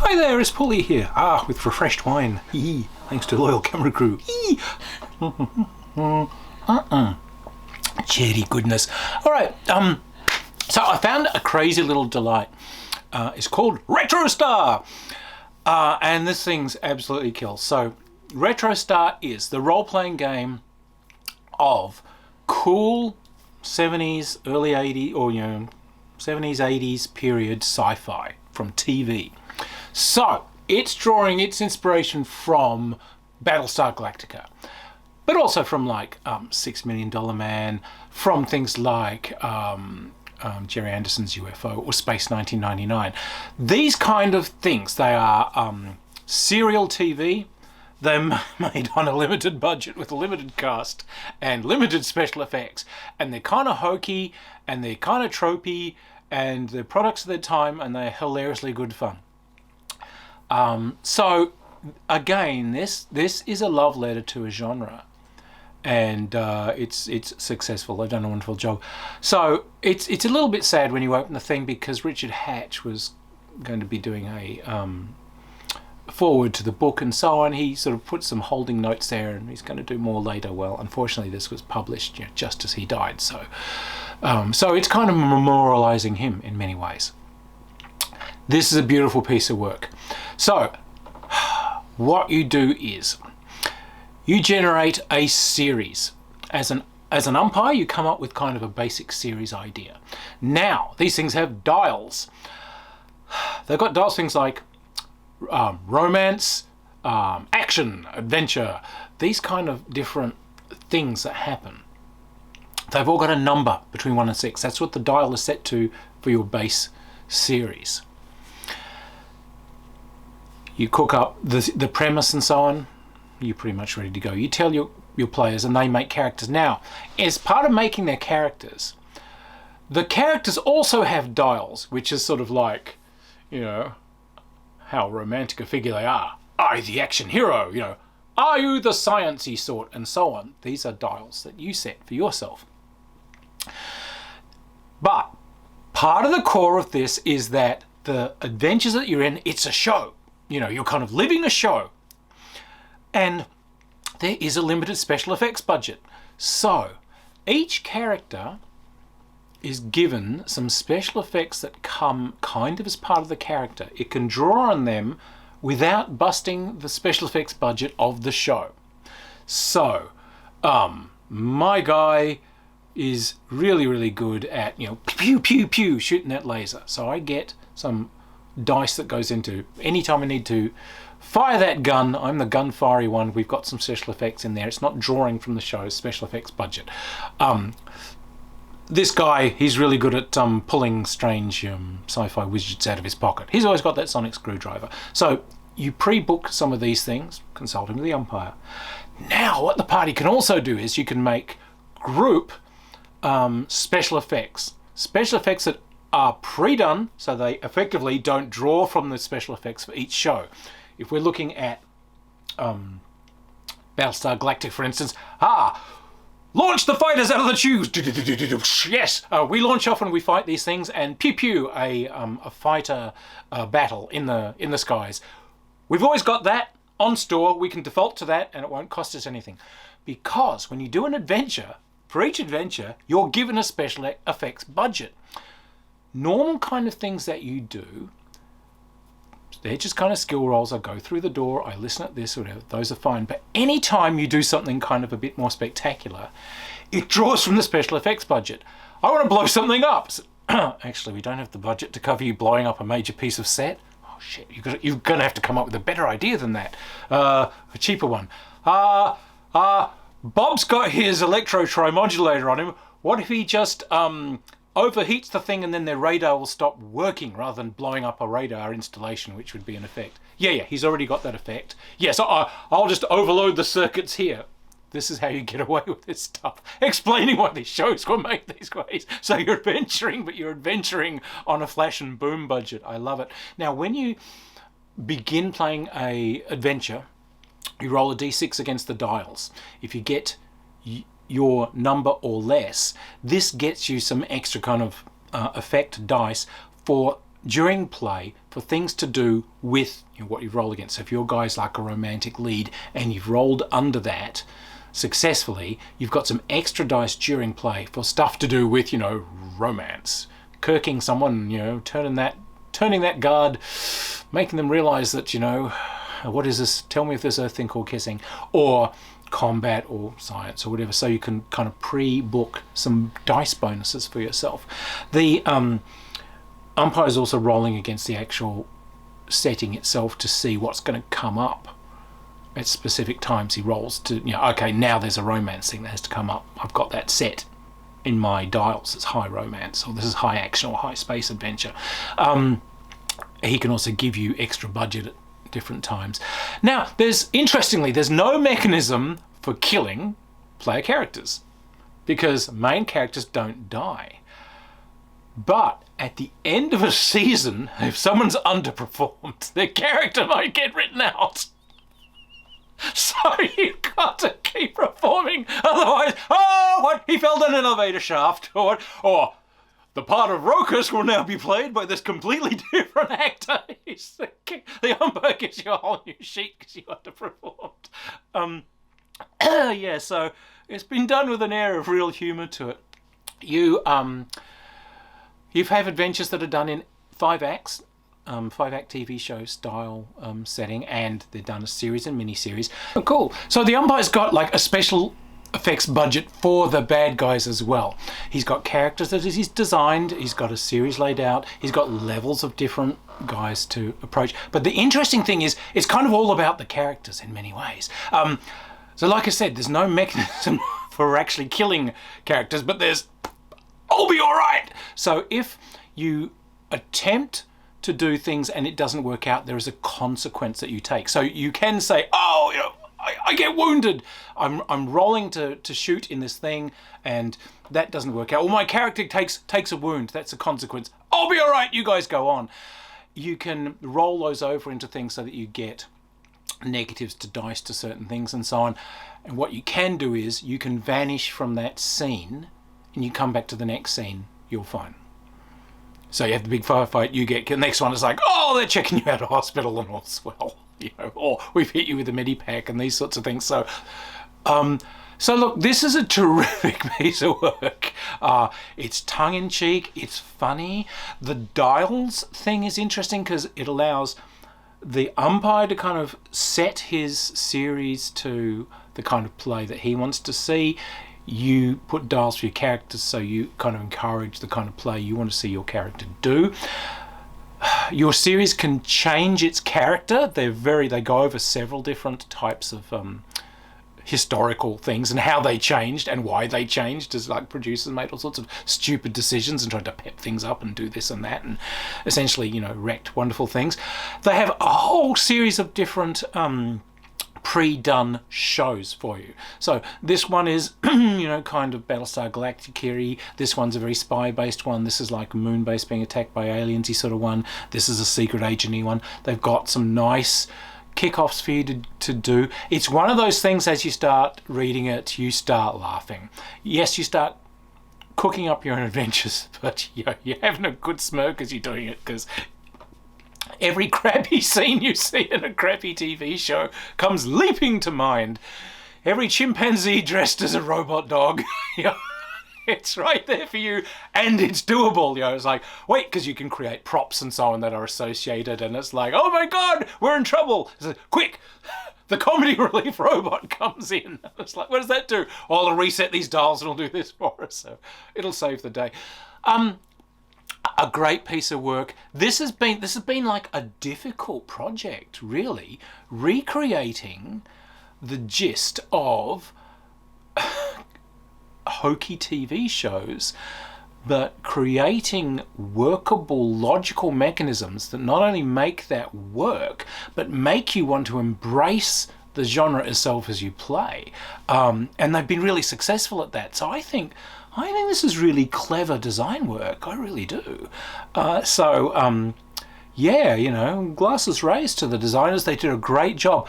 Hi there, it's Paulie here. With refreshed wine. Thanks to loyal camera crew. Cherry goodness. Alright, so I found a crazy little delight. It's called Retrostar. And this thing's absolutely kills. So, Retrostar is the role-playing game of cool 70s, early 80s, or 70s, 80s period sci-fi from TV. So, it's drawing its inspiration from Battlestar Galactica, but also from like $6 Million Man, from things like Jerry Anderson's UFO or Space 1999. These kind of things, they are serial TV. They're made on a limited budget with a limited cast and limited special effects, and they're kind of hokey and they're kind of tropey, and they're products of their time, and they're hilariously good fun. So again, this is a love letter to a genre, and it's successful. They've done a wonderful job. So it's a little bit sad when you open the thing, because Richard Hatch was going to be doing a forward to the book and so on. He sort of put some holding notes there, and he's going to do more later. Well, unfortunately, this was published just as he died, so it's kind of memorializing him in many ways. This is a beautiful piece of work. So what you do is you generate a series. As an umpire, you come up with kind of a basic series idea. Now, these things have dials. They've got dials, things like romance, action, adventure, these kind of different things that happen. They've all got a number between 1 and 6. That's what the dial is set to for your base series. You cook up the premise and so on, you're pretty much ready to go. You tell your players, and they make characters. Now, as part of making their characters, the characters also have dials, which is sort of like, how romantic a figure they are. Are you the action hero? Are you the sciencey sort, and so on. These are dials that you set for yourself. But part of the core of this is that the adventures that you're in, it's a show. You're kind of living a show. And there is a limited special effects budget. So each character is given some special effects that come kind of as part of the character. It can draw on them without busting the special effects budget of the show. So, my guy is really, really good at, pew, pew, pew, shooting that laser. So I get some dice that goes into anytime I need to fire that gun. I'm the gun fiery one. We've got some special effects in there. It's not drawing from the show's special effects budget. This guy, he's really good at pulling strange sci-fi widgets out of his pocket. He's always got that sonic screwdriver. So you pre-book some of these things, consulting with the umpire. Now what the party can also do is you can make group special effects. Special effects that are pre-done, so they effectively don't draw from the special effects for each show. If we're looking at Battlestar Galactica, for instance, launch the fighters out of the tubes. Yes, we launch off and we fight these things, and pew pew, a fighter battle in the skies. We've always got that on store. We can default to that, and it won't cost us anything, because when you do an adventure, for each adventure, you're given a special effects budget. Normal kind of things that you do, they're just kind of skill rolls. I go through the door, I listen at this, whatever, those are fine. But anytime you do something kind of a bit more spectacular, it draws from the special effects budget. I want to blow something up. So, actually, we don't have the budget to cover you blowing up a major piece of set. Oh shit, you're going to have to come up with a better idea than that. A cheaper one. Bob's got his electro trimodulator on him. What if he just overheats the thing, and then their radar will stop working rather than blowing up a radar installation, which would be an effect. Yeah, he's already got that effect. Yes, I'll just overload the circuits here. This is how you get away with this stuff. Explaining why these shows were made these ways. So you're adventuring, but you're adventuring on a flash and boom budget. I love it. Now, when you begin playing a adventure, you roll a d6 against the dials. If you get your number or less, this gets you some extra kind of effect dice for during play for things to do with what you roll against. So if your guy's like a romantic lead and you've rolled under that successfully, you've got some extra dice during play for stuff to do with, romance. Kirking someone, turning that guard, making them realize that, what is this? Tell me if there's a thing called kissing, or combat or science or whatever, so you can kind of pre-book some dice bonuses for yourself. The umpire is also rolling against the actual setting itself to see what's going to come up at specific times. He rolls to, okay, now there's a romance thing that has to come up. I've got that set in my dials. It's high romance, or this is high action or high space adventure. He can also give you extra budget at different times. Now, interestingly, there's no mechanism for killing player characters because main characters don't die. But at the end of a season, if someone's underperformed, their character might get written out. So you've got to keep performing, otherwise, he fell down an elevator shaft, or the part of Rokus will now be played by this completely different actor. The umpire gives you a whole new sheet because you underperformed. So it's been done with an air of real humour to it. You have adventures that are done in 5 acts, 5-act TV show style setting, and they're done a series and mini-series. Oh, cool. So the umpire's got like a special effects budget for the bad guys as well. He's got characters that he's designed, he's got a series laid out, he's got levels of different guys to approach. But the interesting thing is, it's kind of all about the characters in many ways. So like I said, there's no mechanism for actually killing characters, but there's, I'll be all right. So if you attempt to do things and it doesn't work out, there is a consequence that you take. So you can say, I get wounded. I'm rolling to shoot in this thing and that doesn't work out. Or my character takes a wound. That's a consequence. I'll be all right. You guys go on. You can roll those over into things so that you get negatives to dice to certain things and so on. And what you can do is you can vanish from that scene and you come back to the next scene, you're fine. So you have the big firefight, you get the next one is like, they're checking you out of hospital and all's well, or we've hit you with a medipack and these sorts of things. So look, this is a terrific piece of work. It's tongue-in-cheek, it's funny. The dials thing is interesting because it allows the umpire to kind of set his series to the kind of play that he wants to see. You put dials for your characters, so you kind of encourage the kind of play you want to see your character do. Your series can change its character. They go over several different types of historical things and how they changed and why they changed, as like producers made all sorts of stupid decisions and tried to pep things up and do this and that and essentially, wrecked wonderful things. They have a whole series of different pre-done shows for you. So this one is, kind of Battlestar Galactica. This one's a very spy-based one. This is like moon base being attacked by aliens-y sort of one. This is a secret agent-y one. They've got some nice kickoffs for you to do. It's one of those things, as you start reading it, you start laughing. Yes, you start cooking up your own adventures, but you're having a good smirk as you're doing it, because every crappy scene you see in a crappy TV show comes leaping to mind. Every chimpanzee dressed as a robot dog, it's right there for you, and it's doable. It's like, wait, because you can create props and so on that are associated, and it's like, oh my God, we're in trouble. It's like, quick, the comedy relief robot comes in. It's like, what does that do? I'll reset these dials and it'll do this for us. So it'll save the day. A great piece of work. This has been like a difficult project, really, recreating the gist of hokey TV shows, but creating workable, logical mechanisms that not only make that work, but make you want to embrace the genre itself as you play. And they've been really successful at that. So I think this is really clever design work. I really do. Glasses raised to the designers. They did a great job.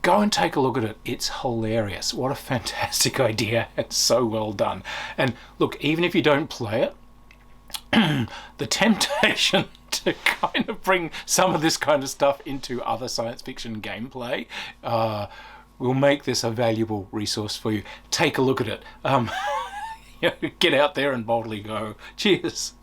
Go and take a look at it. It's hilarious. What a fantastic idea. It's so well done. And look, even if you don't play it, the temptation to kind of bring some of this kind of stuff into other science fiction gameplay, we'll make this a valuable resource for you. Take a look at it. Get out there and boldly go. Cheers.